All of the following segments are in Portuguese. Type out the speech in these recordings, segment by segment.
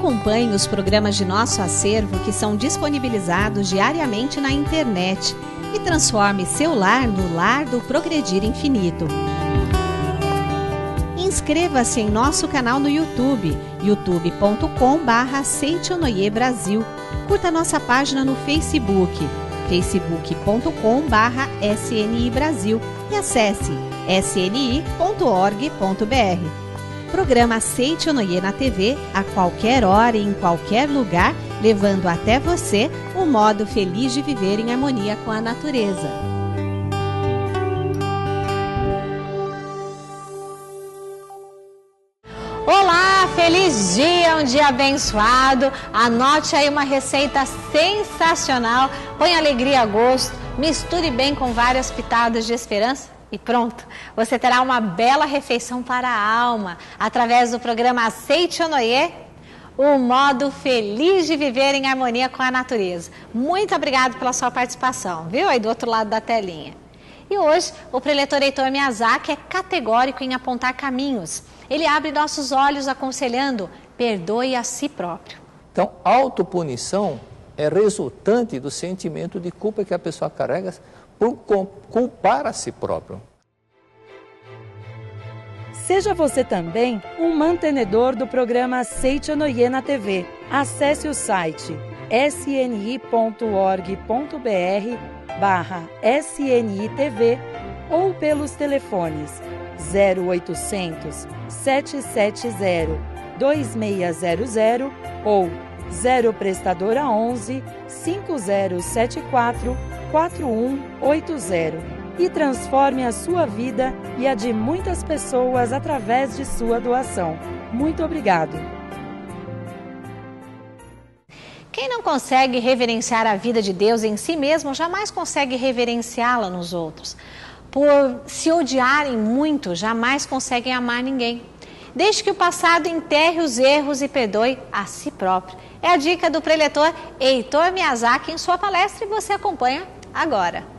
Acompanhe os programas de nosso acervo que são disponibilizados diariamente na internet e transforme seu lar no lar do Progredir Infinito. Inscreva-se em nosso canal no YouTube, youtube.com/Seitonoi Brasil. Curta nossa página no Facebook, facebook.com/SNI Brasil e acesse sni.org.br. Programa Seitonoi na TV, a qualquer hora e em qualquer lugar, levando até você o modo feliz de viver em harmonia com a natureza. Olá, feliz dia, um dia abençoado. Anote aí uma receita sensacional, põe alegria a gosto, misture bem com várias pitadas de esperança. E pronto, você terá uma bela refeição para a alma, através do programa Seitonoi, o modo feliz de viver em harmonia com a natureza. Muito obrigado pela sua participação, viu? Aí do outro lado da telinha. E hoje, o preletor Heitor Miyazaki é categórico em apontar caminhos. Ele abre nossos olhos aconselhando, perdoe a si próprio. Então, autopunição é resultante do sentimento de culpa que a pessoa carrega por culpar a si próprio. Seja você também um mantenedor do programa Seitonoi na TV. Acesse o site sni.org.br/SNITV ou pelos telefones 0800 770 2600 ou 0 prestadora 11 5074 4180 e transforme a sua vida e a de muitas pessoas através de sua doação. Muito obrigado. Quem não consegue reverenciar a vida de Deus em si mesmo, jamais consegue reverenciá-la nos outros. Por se odiarem muito, jamais conseguem amar ninguém. Deixe que o passado enterre os erros e perdoe a si próprio. É a dica do preletor Heitor Miyazaki em sua palestra e você acompanha agora.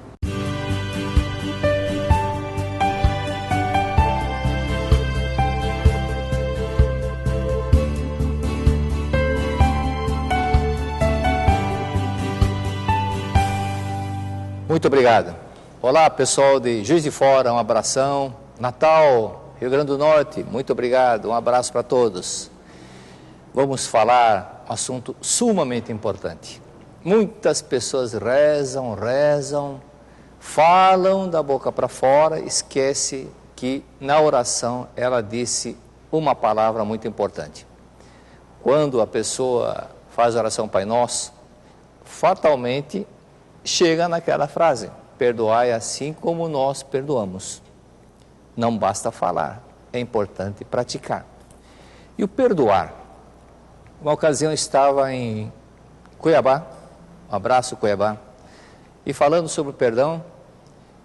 Muito obrigado. Olá, pessoal de Juiz de Fora, um abração. Natal, Rio Grande do Norte, muito obrigado, um abraço para todos. Vamos falar um assunto sumamente importante. Muitas pessoas rezam, falam da boca para fora, esquece que na oração ela disse uma palavra muito importante. Quando a pessoa faz a oração Pai Nosso, fatalmente chega naquela frase, perdoai assim como nós perdoamos. Não basta falar, é importante praticar. E o perdoar, uma ocasião eu estava em Cuiabá, um abraço Cuiabá, e falando sobre o perdão,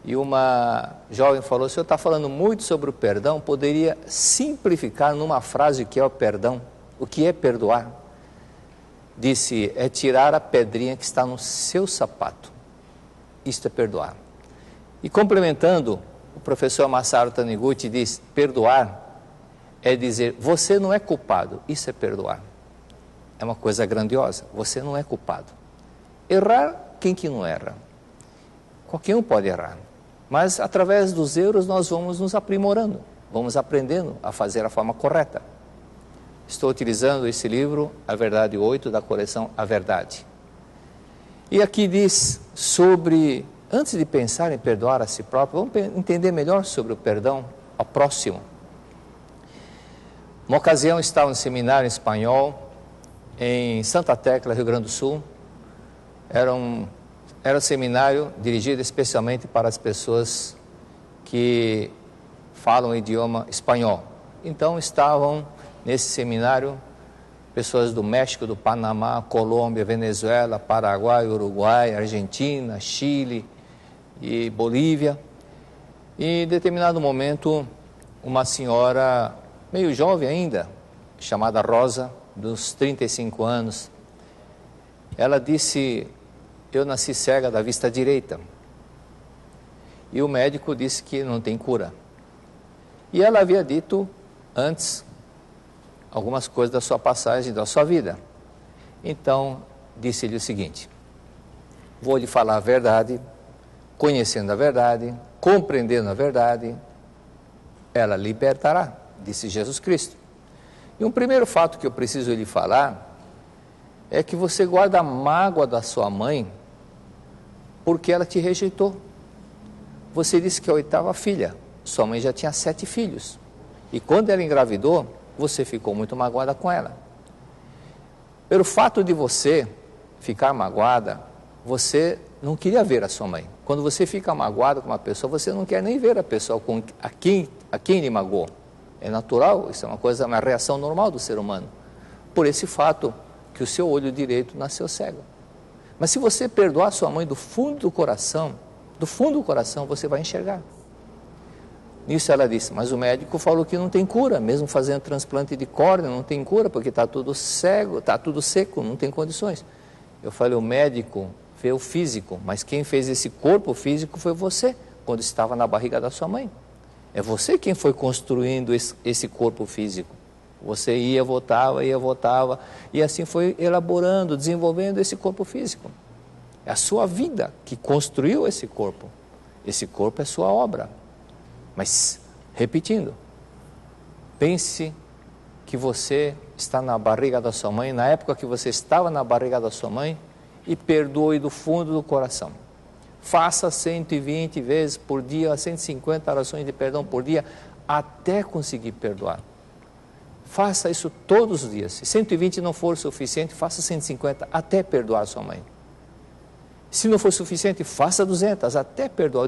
e uma jovem falou, o senhor está falando muito sobre o perdão, poderia simplificar numa frase o que é o perdão, o que é perdoar? Disse, é tirar a pedrinha que está no seu sapato. Isto é perdoar. E complementando, o professor Masaru Taniguchi diz, perdoar é dizer, você não é culpado. Isso é perdoar. É uma coisa grandiosa. Você não é culpado. Errar, quem que não erra? Qualquer um pode errar. Mas através dos erros nós vamos nos aprimorando. Vamos aprendendo a fazer a forma correta. Estou utilizando esse livro, A Verdade 8, da coleção A Verdade. E aqui diz sobre, antes de pensar em perdoar a si próprio, vamos entender melhor sobre o perdão ao próximo. Uma ocasião estava no seminário em espanhol, em Santa Tecla, Rio Grande do Sul. Era um seminário dirigido especialmente para as pessoas que falam o idioma espanhol. Então estavam nesse seminário pessoas do México, do Panamá, Colômbia, Venezuela, Paraguai, Uruguai, Argentina, Chile e Bolívia. E em determinado momento, uma senhora meio jovem ainda, chamada Rosa, dos 35 anos, ela disse, eu nasci cega da vista direita. E o médico disse que não tem cura. E ela havia dito antes algumas coisas da sua passagem, da sua vida. Então, disse-lhe o seguinte: vou lhe falar a verdade, conhecendo a verdade, compreendendo a verdade, ela libertará, disse Jesus Cristo. E um primeiro fato que eu preciso lhe falar é que você guarda a mágoa da sua mãe porque ela te rejeitou. Você disse que é a 8ª filha, sua mãe já tinha 7 filhos. E quando ela engravidou, você ficou muito magoada com ela. Pelo fato de você ficar magoada, você não queria ver a sua mãe. Quando você fica magoado com uma pessoa, você não quer nem ver a pessoa a quem lhe magoou. É natural, isso é uma reação normal do ser humano. Por esse fato que o seu olho direito nasceu cego. Mas se você perdoar a sua mãe do fundo do coração, você vai enxergar. Nisso ela disse: mas o médico falou que não tem cura, mesmo fazendo transplante de córnea, não tem cura, porque está tudo cego, está tudo seco, não tem condições. Eu falei: o médico vê o físico, mas quem fez esse corpo físico foi você, quando estava na barriga da sua mãe. É você quem foi construindo esse corpo físico. Você ia, voltava, e assim foi elaborando, desenvolvendo esse corpo físico. É a sua vida que construiu esse corpo. Esse corpo é sua obra. Mas, repetindo, pense que você está na barriga da sua mãe, na época que você estava na barriga da sua mãe, e perdoe do fundo do coração. Faça 120 vezes por dia, 150 orações de perdão por dia, até conseguir perdoar. Faça isso todos os dias. Se 120 não for suficiente, faça 150 até perdoar a sua mãe. Se não for suficiente, faça 200 até perdoar.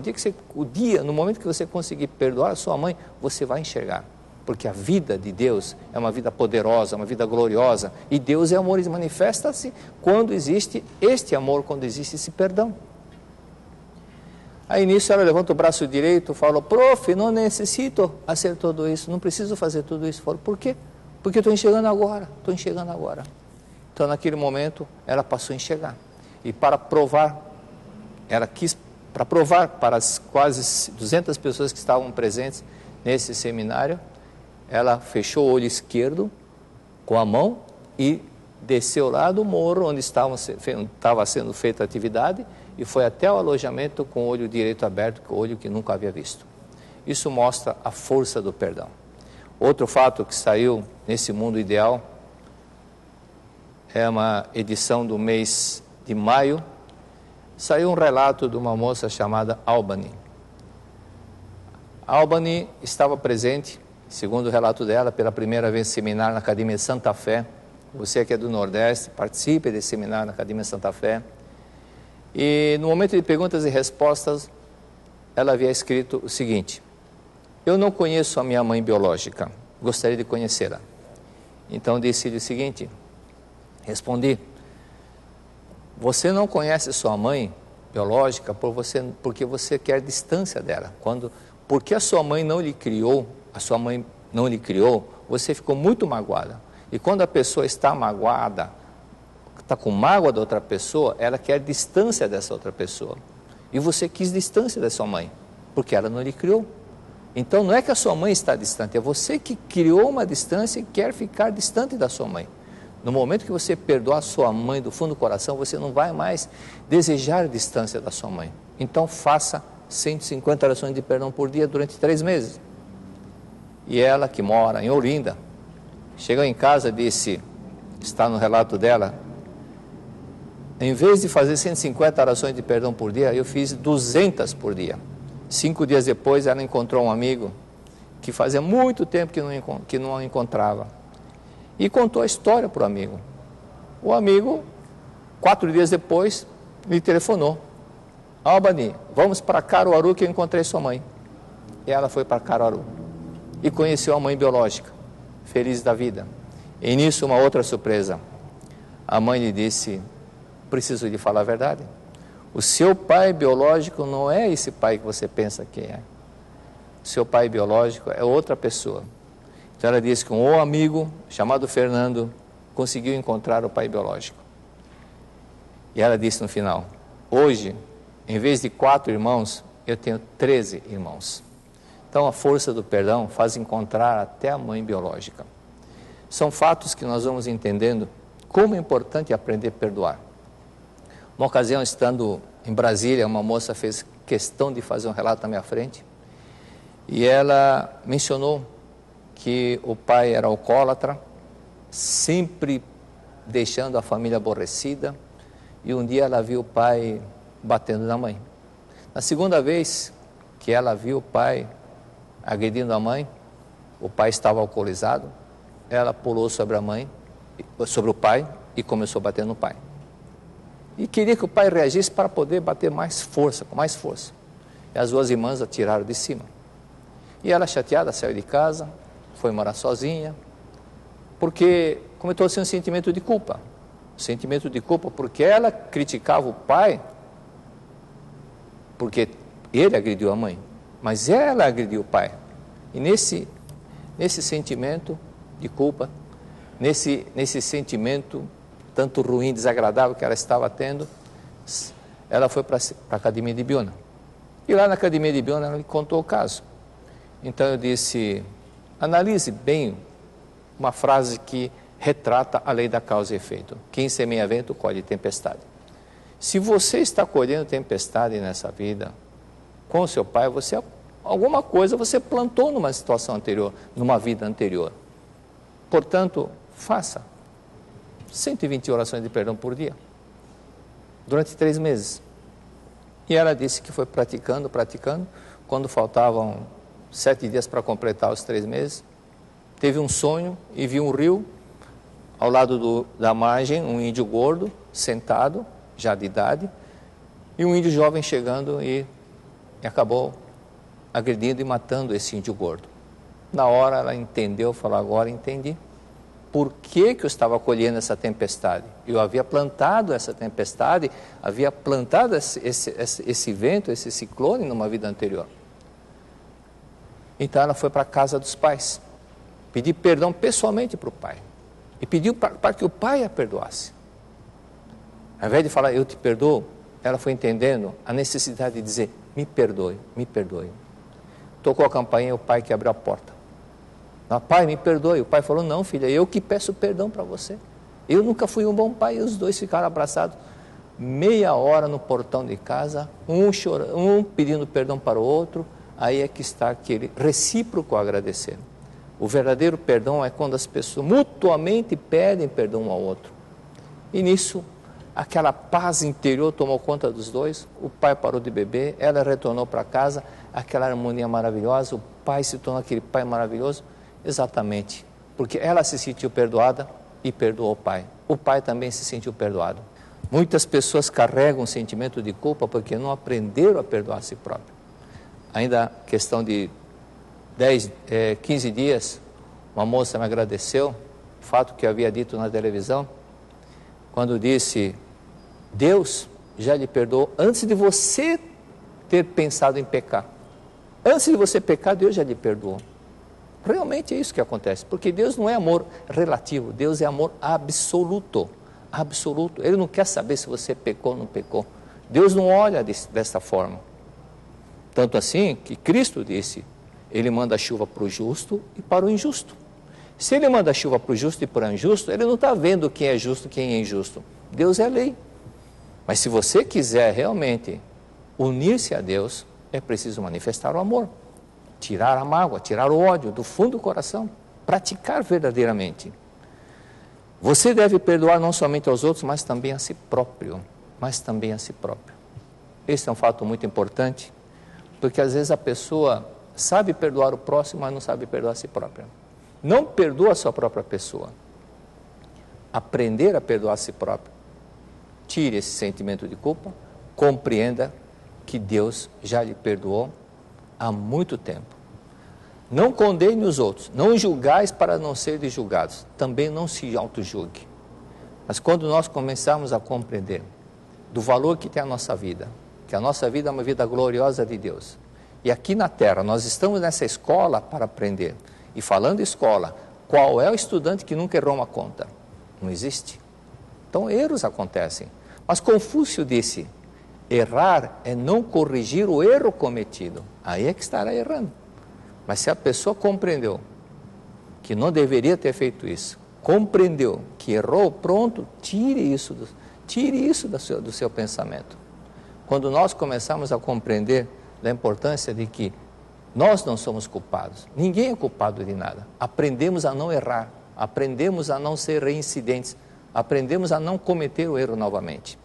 No momento que você conseguir perdoar a sua mãe, você vai enxergar. Porque a vida de Deus é uma vida poderosa, uma vida gloriosa. E Deus é amor e manifesta-se quando existe este amor, quando existe esse perdão. Aí nisso ela levanta o braço direito e fala: prof, não necessito fazer tudo isso, não preciso fazer tudo isso. Eu falo: por quê? Porque eu estou enxergando agora, Então naquele momento ela passou a enxergar. E para provar para as quase 200 pessoas que estavam presentes nesse seminário, ela fechou o olho esquerdo com a mão e desceu lá do morro onde estava sendo feita a atividade e foi até o alojamento com o olho direito aberto, com o olho que nunca havia visto. Isso mostra a força do perdão. Outro fato que saiu nesse Mundo Ideal é uma edição do mês de maio. Saiu um relato de uma moça chamada Albany. Albany estava presente, segundo o relato dela, pela primeira vez em seminário na Academia Santa Fé. Você que é do Nordeste, participe desse seminário na Academia Santa Fé. E no momento de perguntas e respostas, ela havia escrito o seguinte: eu não conheço a minha mãe biológica, gostaria de conhecê-la. Então disse-lhe o seguinte, respondi: você não conhece sua mãe biológica porque você quer distância dela. Porque a sua mãe não lhe criou, você ficou muito magoada. E quando a pessoa está magoada, está com mágoa da outra pessoa, ela quer distância dessa outra pessoa. E você quis distância da sua mãe, porque ela não lhe criou. Então não é que a sua mãe está distante, é você que criou uma distância e quer ficar distante da sua mãe. No momento que você perdoar a sua mãe do fundo do coração, você não vai mais desejar distância da sua mãe. Então faça 150 orações de perdão por dia durante 3 meses. E ela, que mora em Olinda, chegou em casa e disse, está no relato dela, em vez de fazer 150 orações de perdão por dia, eu fiz 200 por dia. 5 dias depois, ela encontrou um amigo que fazia muito tempo que não a encontrava. E contou a história para o amigo. O amigo, 4 dias depois, lhe telefonou. Albany, vamos para Caruaru que eu encontrei sua mãe. E ela foi para Caruaru. E conheceu a mãe biológica, feliz da vida. E nisso, uma outra surpresa. A mãe lhe disse, preciso lhe falar a verdade. O seu pai biológico não é esse pai que você pensa que é. O seu pai biológico é outra pessoa. Então ela disse que um amigo chamado Fernando conseguiu encontrar o pai biológico. E ela disse no final, hoje, em vez de 4 irmãos, eu tenho 13 irmãos. Então a força do perdão faz encontrar até a mãe biológica. São fatos que nós vamos entendendo como é importante aprender a perdoar. Uma ocasião, estando em Brasília, uma moça fez questão de fazer um relato na minha frente, e ela mencionou que o pai era alcoólatra, sempre deixando a família aborrecida, e um dia ela viu o pai batendo na mãe. Na segunda vez que ela viu o pai agredindo a mãe, o pai estava alcoolizado, ela pulou sobre a mãe, sobre o pai, e começou a bater no pai. E queria que o pai reagisse para poder bater mais força, com mais força. E as duas irmãs a tiraram de cima. E ela, chateada, saiu de casa, foi morar sozinha, porque começou-se um sentimento de culpa. Sentimento de culpa porque ela criticava o pai, porque ele agrediu a mãe, mas ela agrediu o pai. E nesse sentimento de culpa, nesse sentimento tanto ruim, desagradável que ela estava tendo, ela foi para a Academia de Biona. E lá na Academia de Biona ela me contou o caso. Então eu disse, analise bem uma frase que retrata a lei da causa e efeito. Quem semeia vento, colhe tempestade. Se você está colhendo tempestade nessa vida, com o seu pai, alguma coisa você plantou numa situação anterior, numa vida anterior. Portanto, faça 120 orações de perdão por dia, durante 3 meses. E ela disse que foi praticando, quando faltavam 7 dias para completar os 3 meses, teve um sonho e viu um rio, ao lado da margem, um índio gordo, sentado, já de idade, e um índio jovem chegando e acabou agredindo e matando esse índio gordo. Na hora ela entendeu, falou, agora entendi. Por que eu estava colhendo essa tempestade? Eu havia plantado essa tempestade, havia plantado esse vento, esse ciclone numa vida anterior. Então ela foi para a casa dos pais, pediu perdão pessoalmente para o pai, e pediu para que o pai a perdoasse. Ao invés de falar, eu te perdoo, ela foi entendendo a necessidade de dizer, me perdoe, me perdoe. Tocou a campainha, o pai que abriu a porta. Pai, me perdoe. O pai falou, não, filha, eu que peço perdão para você. Eu nunca fui um bom pai. E os dois ficaram abraçados. Meia hora no portão de casa, um chorando, um pedindo perdão para o outro. Aí é que está aquele recíproco agradecer. O verdadeiro perdão é quando as pessoas mutuamente pedem perdão um ao outro. E nisso, aquela paz interior tomou conta dos dois. O pai parou de beber, ela retornou para casa, aquela harmonia maravilhosa. O pai se tornou aquele pai maravilhoso. Exatamente, porque ela se sentiu perdoada e perdoou o pai. O pai também se sentiu perdoado. Muitas pessoas carregam um sentimento de culpa porque não aprenderam a perdoar a si próprio. Ainda questão de 15 dias, uma moça me agradeceu, o fato que eu havia dito na televisão, quando disse, Deus já lhe perdoou antes de você ter pensado em pecar. Antes de você pecar, Deus já lhe perdoou. Realmente é isso que acontece, porque Deus não é amor relativo, Deus é amor absoluto, absoluto. Ele não quer saber se você pecou ou não pecou. Deus não olha dessa forma. Tanto assim que Cristo disse, Ele manda a chuva para o justo e para o injusto. Se Ele manda a chuva para o justo e para o injusto, Ele não está vendo quem é justo e quem é injusto. Deus é lei. Mas se você quiser realmente unir-se a Deus, é preciso manifestar o amor. Tirar a mágoa, tirar o ódio do fundo do coração, praticar verdadeiramente. Você deve perdoar não somente aos outros, mas também a si próprio, Esse é um fato muito importante, porque às vezes a pessoa sabe perdoar o próximo, mas não sabe perdoar a si própria. Não perdoa a sua própria pessoa. Aprender a perdoar a si próprio. Tire esse sentimento de culpa, compreenda que Deus já lhe perdoou há muito tempo. Não condene os outros, não julgais para não serem julgados, também não se auto-julgue. Mas quando nós começarmos a compreender do valor que tem a nossa vida, que a nossa vida é uma vida gloriosa de Deus, e aqui na Terra nós estamos nessa escola para aprender, e falando escola, qual é o estudante que nunca errou uma conta? Não existe. Então erros acontecem, mas Confúcio disse, errar é não corrigir o erro cometido. Aí é que estará errando. Mas se a pessoa compreendeu que não deveria ter feito isso, compreendeu que errou, pronto, tire isso do seu pensamento. Quando nós começamos a compreender da importância de que nós não somos culpados, ninguém é culpado de nada, aprendemos a não errar, aprendemos a não ser reincidentes, aprendemos a não cometer o erro novamente.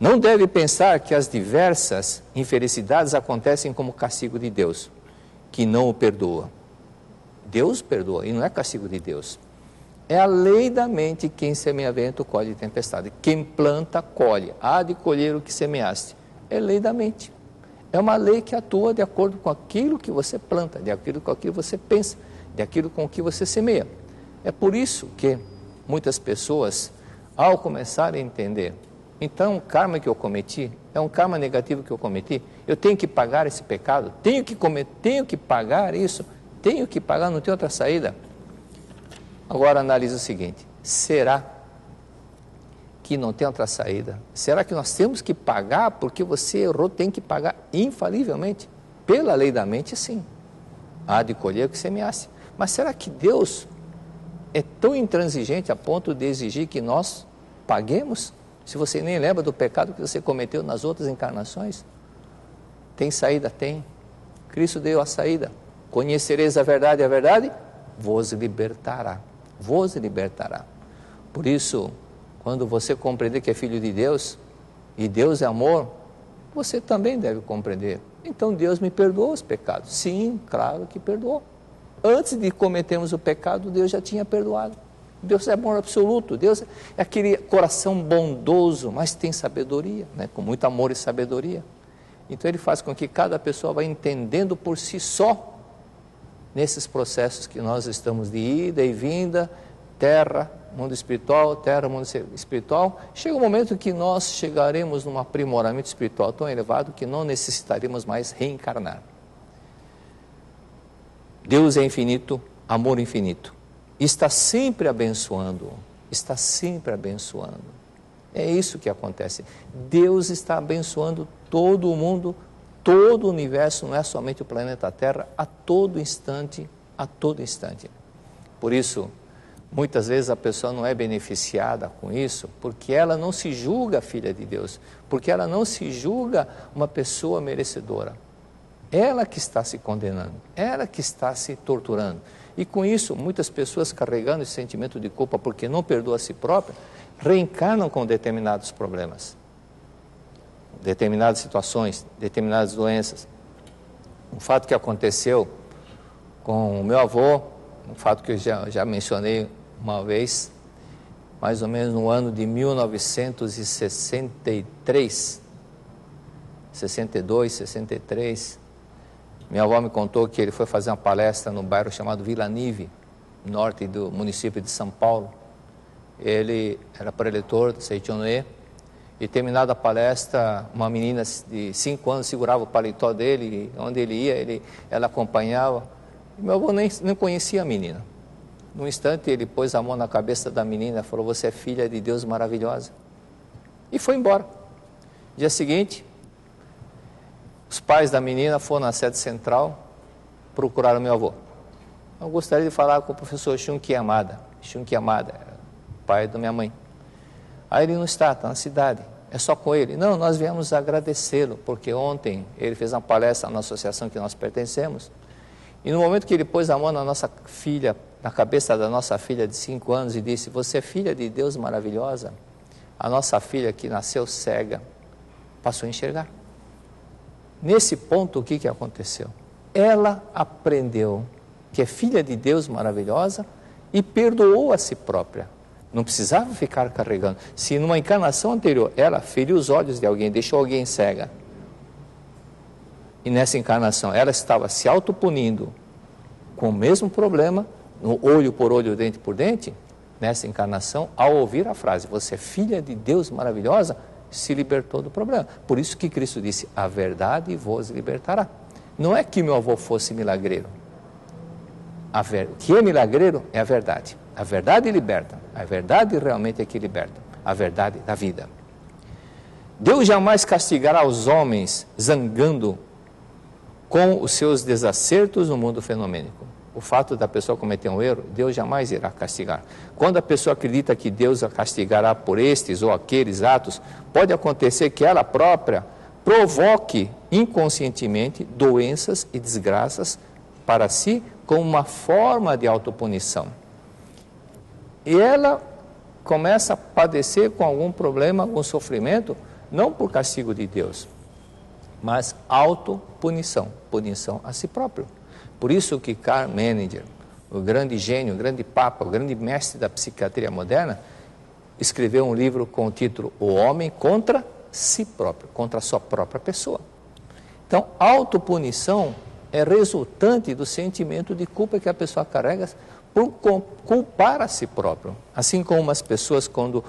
Não deve pensar que as diversas infelicidades acontecem como castigo de Deus, que não o perdoa. Deus perdoa e não é castigo de Deus. É a lei da mente: quem semeia vento colhe tempestade. Quem planta, colhe. Há de colher o que semeaste. É lei da mente. É uma lei que atua de acordo com aquilo que você planta, de acordo com aquilo que você pensa, de acordo com o que você semeia. É por isso que muitas pessoas, ao começarem a entender, então o karma que eu cometi é um karma negativo que eu cometi, eu tenho que pagar esse pecado, tenho que pagar isso, tenho que pagar, não tem outra saída. Agora analise o seguinte: será que não tem outra saída? Será que nós temos que pagar porque você errou, tem que pagar infalivelmente? Pela lei da mente, sim. Há de colher o que semeasse. Mas será que Deus é tão intransigente a ponto de exigir que nós paguemos? Se você nem lembra do pecado que você cometeu nas outras encarnações? Tem saída? Tem. Cristo deu a saída. Conhecereis a verdade vos libertará. Vos libertará. Por isso, quando você compreender que é filho de Deus, e Deus é amor, você também deve compreender: então Deus me perdoou os pecados. Sim, claro que perdoou. Antes de cometermos o pecado, Deus já tinha perdoado. Deus é amor absoluto. Deus é aquele coração bondoso, mas tem sabedoria, né? Com muito amor e sabedoria. Então Ele faz com que cada pessoa vá entendendo por si só, nesses processos que nós estamos de ida e vinda, terra, mundo espiritual, mundo espiritual. Chega um momento que nós chegaremos num aprimoramento espiritual tão elevado que não necessitaremos mais reencarnar. Deus é infinito, amor infinito. Está sempre abençoando, está sempre abençoando. É isso que acontece. Deus está abençoando todo o mundo, todo o universo, não é somente o planeta Terra, a todo instante, a todo instante. Por isso, muitas vezes a pessoa não é beneficiada com isso, porque ela não se julga filha de Deus, porque ela não se julga uma pessoa merecedora. Ela que está se condenando, ela que está se torturando. E com isso, muitas pessoas carregando esse sentimento de culpa porque não perdoa a si própria, reencarnam com determinados problemas, determinadas situações, determinadas doenças. Um fato que aconteceu com o meu avô, um fato que eu já mencionei uma vez, mais ou menos no ano de 1963, 62, 63, minha avó me contou que ele foi fazer uma palestra no bairro chamado Vila Nive, norte do município de São Paulo. Ele era preletor de Seichonoye, e terminada a palestra, uma menina de 5 anos segurava o paletó dele, e onde ele ia, ela acompanhava. E meu avô nem conhecia a menina. Num instante ele pôs a mão na cabeça da menina e falou: você é filha de Deus maravilhosa. E foi embora. Dia seguinte, os pais da menina foram na sede central, procuraram meu avô. Eu gostaria de falar com o professor Shunki Yamada, pai da minha mãe. Aí ele não está na cidade, é só com ele. Não, nós viemos agradecê-lo, porque ontem ele fez uma palestra na associação que nós pertencemos, e no momento que ele pôs a mão na nossa filha, na cabeça da nossa filha de 5 anos e disse: você é filha de Deus maravilhosa, a nossa filha que nasceu cega, passou a enxergar. Nesse ponto, o que aconteceu? Ela aprendeu que é filha de Deus maravilhosa e perdoou a si própria. Não precisava ficar carregando. Se numa encarnação anterior ela feriu os olhos de alguém, deixou alguém cega, e nessa encarnação ela estava se autopunindo com o mesmo problema, no olho por olho, dente por dente, nessa encarnação, ao ouvir a frase: você é filha de Deus maravilhosa, se libertou do problema. Por isso que Cristo disse: a verdade vos libertará. Não é que meu avô fosse milagreiro. O que é milagreiro é a verdade. A verdade liberta. A verdade realmente é que liberta. A verdade da vida. Deus jamais castigará os homens zangando com os seus desacertos no mundo fenomênico. o fato da pessoa cometer um erro, Deus jamais irá castigar. Quando a pessoa acredita que Deus a castigará por estes ou aqueles atos, pode acontecer que ela própria provoque inconscientemente doenças e desgraças para si como uma forma de autopunição. E ela começa a padecer com algum problema, algum sofrimento, não por castigo de Deus, mas autopunição, punição a si próprio. Por isso que Karl Menninger, o grande gênio, o grande papa, o grande mestre da psiquiatria moderna, escreveu um livro com o título O Homem contra si próprio, contra a sua própria pessoa. Então, autopunição é resultante do sentimento de culpa que a pessoa carrega por culpar a si próprio. Assim como as pessoas quando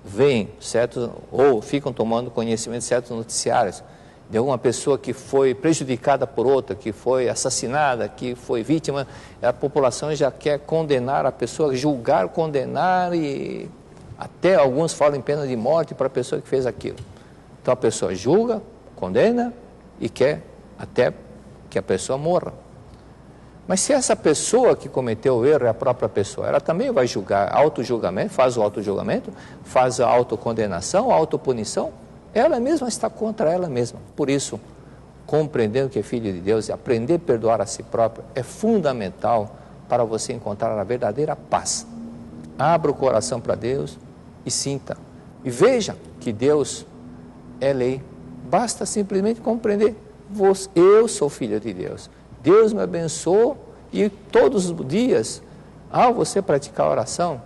veem certos, ou ficam tomando conhecimento de certos noticiários, de alguma pessoa que foi prejudicada por outra, que foi assassinada, que foi vítima, a população já quer condenar a pessoa, julgar, condenar e até alguns falam em pena de morte para a pessoa que fez aquilo. Então a pessoa julga, condena e quer até que a pessoa morra. Mas se essa pessoa que cometeu o erro é a própria pessoa, ela também vai julgar, auto-julgamento, faz o auto-julgamento, faz a autocondenação, a autopunição, ela mesma está contra ela mesma. Por isso, compreendendo que é filho de Deus e aprender a perdoar a si próprio é fundamental para você encontrar a verdadeira paz. Abra o coração para Deus e sinta. E veja que Deus é lei. Basta simplesmente compreender. Eu sou filho de Deus. Deus me abençoou e todos os dias, ao você praticar a oração,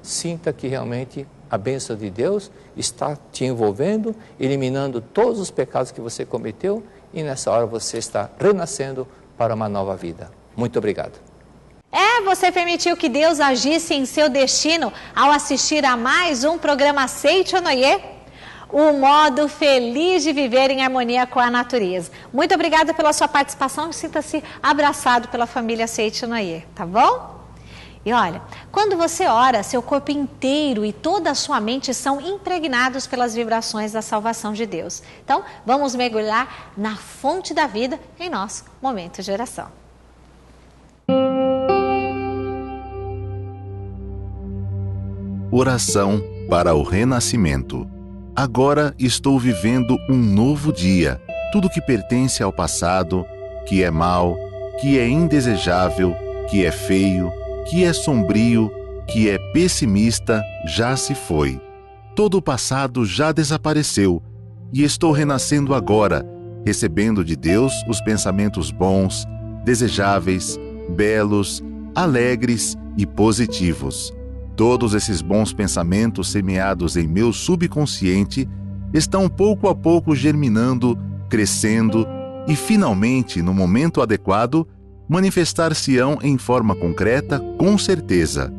sinta que realmente a bênção de Deus está te envolvendo, eliminando todos os pecados que você cometeu e nessa hora você está renascendo para uma nova vida. Muito obrigado. Você permitiu que Deus agisse em seu destino ao assistir a mais um programa Seitonoye? O modo feliz de viver em harmonia com a natureza. Muito obrigada pela sua participação e sinta-se abraçado pela família Seitonoye, tá bom? E olha, quando você ora, seu corpo inteiro e toda a sua mente são impregnados pelas vibrações da salvação de Deus. Então, vamos mergulhar na fonte da vida em nosso momento de oração. Oração para o renascimento. Agora estou vivendo um novo dia. Tudo que pertence ao passado, que é mau, que é indesejável, que é feio, que é sombrio, que é pessimista, já se foi. Todo o passado já desapareceu e estou renascendo agora, recebendo de Deus os pensamentos bons, desejáveis, belos, alegres e positivos. Todos esses bons pensamentos semeados em meu subconsciente estão pouco a pouco germinando, crescendo e, finalmente, no momento adequado, manifestar-se-ão em forma concreta, com certeza.